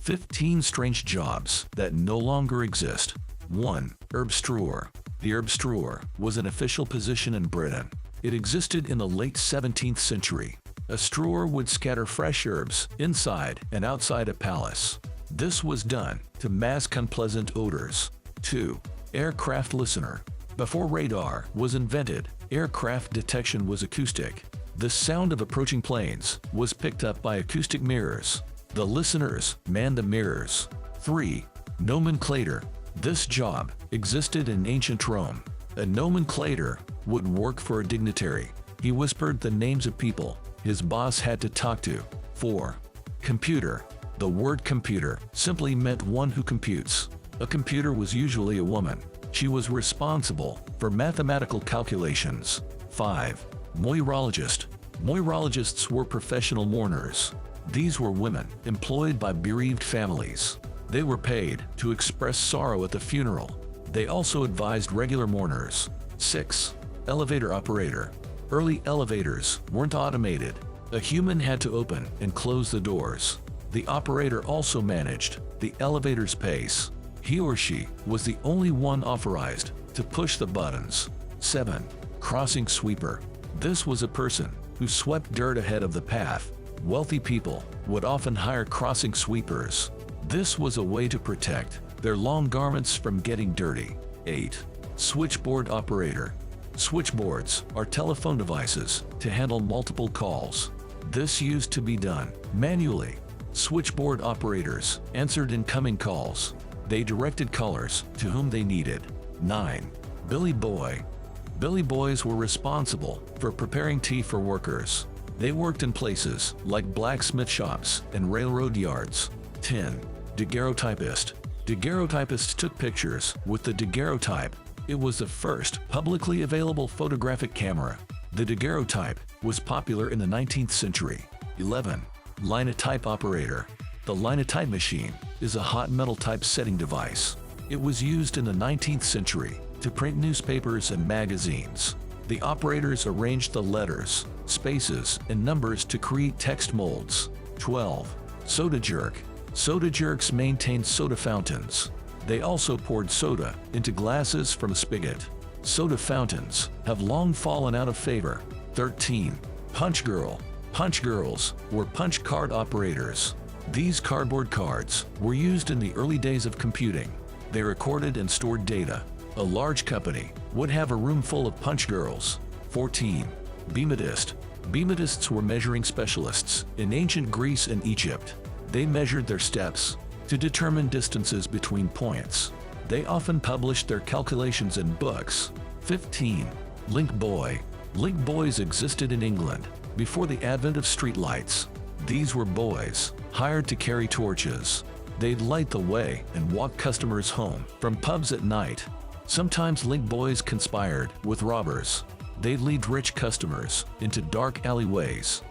15 strange jobs that no longer exist. 1. Herb strewer. The herb strewer was an official position in Britain. It existed in the late 17th century. A strewer would scatter fresh herbs inside and outside a palace. This was done to mask unpleasant odors. 2. Aircraft listener. Before radar was invented, aircraft detection was acoustic. The sound of approaching planes was picked up by acoustic mirrors. The listeners manned the mirrors. 3. Nomenclator. This job existed in ancient Rome. A nomenclator would work for a dignitary. He whispered the names of people his boss had to talk to. 4. Computer. The word computer simply meant one who computes. A computer was usually a woman. She was responsible for mathematical calculations. 5. Moirologist. Moirologists were professional mourners. These were women employed by bereaved families. They were paid to express sorrow at the funeral. They also advised regular mourners. 6. Elevator operator. Early elevators weren't automated. A human had to open and close the doors. The operator also managed the elevator's pace. He or she was the only one authorized to push the buttons. 7. Crossing sweeper. This was a person who swept dirt ahead of the path. Wealthy people would often hire crossing sweepers. This was a way to protect their long garments from getting dirty. 8. Switchboard operator. Switchboards are telephone devices to handle multiple calls. This used to be done manually. Switchboard operators answered incoming calls. They directed callers to whom they needed. 9. Billy boy. Billy boys were responsible for preparing tea for workers. They worked in places like blacksmith shops and railroad yards. 10. Daguerreotypist. Daguerreotypists took pictures with the daguerreotype. It was the first publicly available photographic camera. The daguerreotype was popular in the 19th century. 11. Linotype operator. The linotype machine is a hot metal typesetting device. It was used in the 19th century to print newspapers and magazines. The operators arranged the letters, spaces, and numbers to create text molds. 12. Soda jerk. Soda jerks maintained soda fountains. They also poured soda into glasses from a spigot. Soda fountains have long fallen out of favor. 13. Punch girl. Punch girls were punch card operators. These cardboard cards were used in the early days of computing. They recorded and stored data. A large company would have a room full of punch girls. 14. Beamitist. Beamitists were measuring specialists in ancient Greece and Egypt. They measured their steps to determine distances between points. They often published their calculations in books. 15. Link boy. Link boys existed in England before the advent of streetlights. These were boys hired to carry torches. They'd light the way and walk customers home from pubs at night. Sometimes link boys conspired with robbers. They'd lead rich customers into dark alleyways